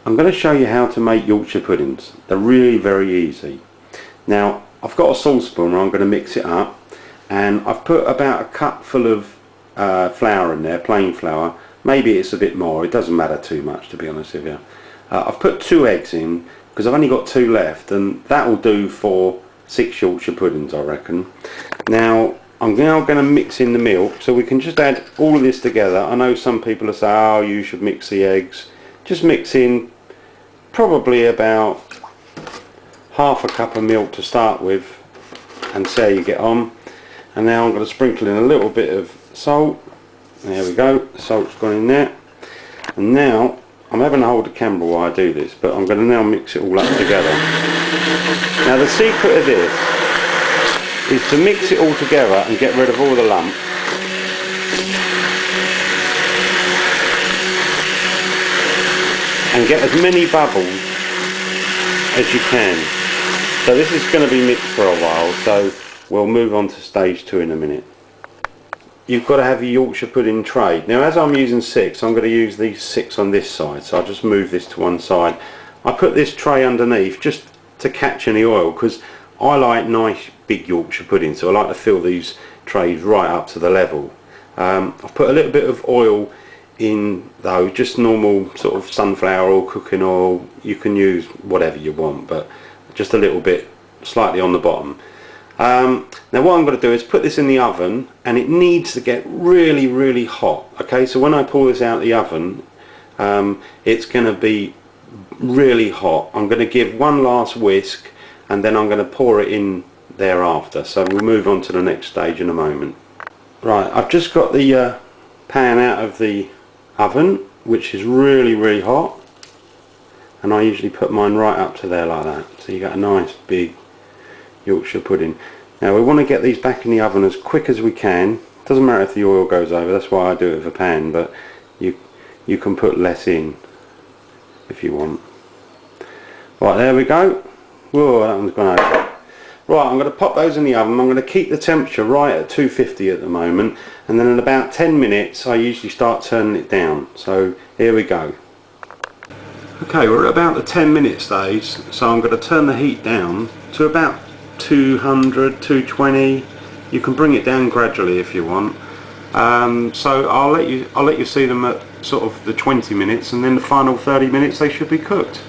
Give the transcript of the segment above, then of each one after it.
I'm going to show you how to make Yorkshire puddings. They're really very easy. Now I've got a saucepan where I'm going to mix it up, and I've put about a cup full of flour in there, plain flour. Maybe it's a bit more, it doesn't matter too much, to be honest with you. I've put 2 eggs in because I've only got 2 left, and that will do for 6 Yorkshire puddings, I reckon. Now I'm now going to mix in the milk, so we can just add all of this together. I know some people are saying, oh, you should mix the eggs. Just mix in probably about half a cup of milk to start with and see how you get on. And now I'm going to sprinkle in a little bit of salt. There we go, the salt's gone in there. And now I'm having to hold the camera while I do this, but I'm going to now mix it all up together. Now the secret of this is to mix it all together and get rid of all the lump. And get as many bubbles as you can. So this is going to be mixed for a while, so we'll move on to stage 2 in a minute. You've got to have your Yorkshire pudding tray. Now as I'm using 6, I'm going to use these 6 on this side, so I'll just move this to one side. I put this tray underneath just to catch any oil, because I like nice big Yorkshire pudding, so I like to fill these trays right up to the level. I've put a little bit of oil in though, just normal sort of sunflower oil, cooking oil. You can use whatever you want, but just a little bit, slightly on the bottom. Now what I'm going to do is put this in the oven, and it needs to get really really hot. Okay, so when I pull this out of the oven, it's going to be really hot. I'm going to give one last whisk, and then I'm going to pour it in thereafter. So we'll move on to the next stage in a moment. Right, I've just got the pan out of the oven, which is really really hot, and I usually put mine right up to there like that, so you get a nice big Yorkshire pudding. Now we want to get these back in the oven as quick as we can. Doesn't matter if the oil goes over, that's why I do it with a pan, but you can put less in if you want. Right, there we go. Whoa, that one's gone over. Right, I'm going to pop those in the oven. I'm going to keep the temperature right at 250 at the moment, and then in about 10 minutes I usually start turning it down. So here we go. Okay, we're at about the 10-minute stage, so I'm going to turn the heat down to about 200, 220. You can bring it down gradually if you want. So I'll let you see them at sort of the 20 minutes, and then the final 30 minutes they should be cooked.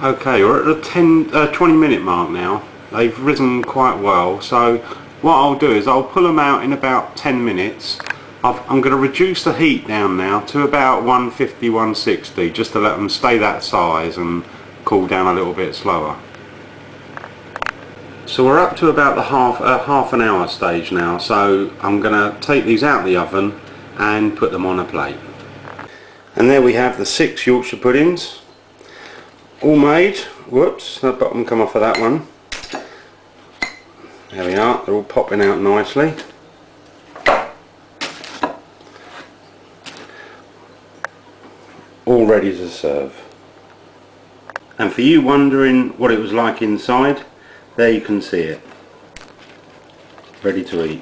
Okay, we're at the 20 minute mark now. They've risen quite well, so what I'll do is I'll pull them out in about 10 minutes. I'm going to reduce the heat down now to about 150, 160, just to let them stay that size and cool down a little bit slower. So we're up to about the half an hour stage now, so I'm going to take these out of the oven and put them on a plate. And there we have the 6 Yorkshire puddings, all made. Whoops, the bottom come off of that one. There we are, they're all popping out nicely. All ready to serve. And for you wondering what it was like inside, there you can see it. Ready to eat.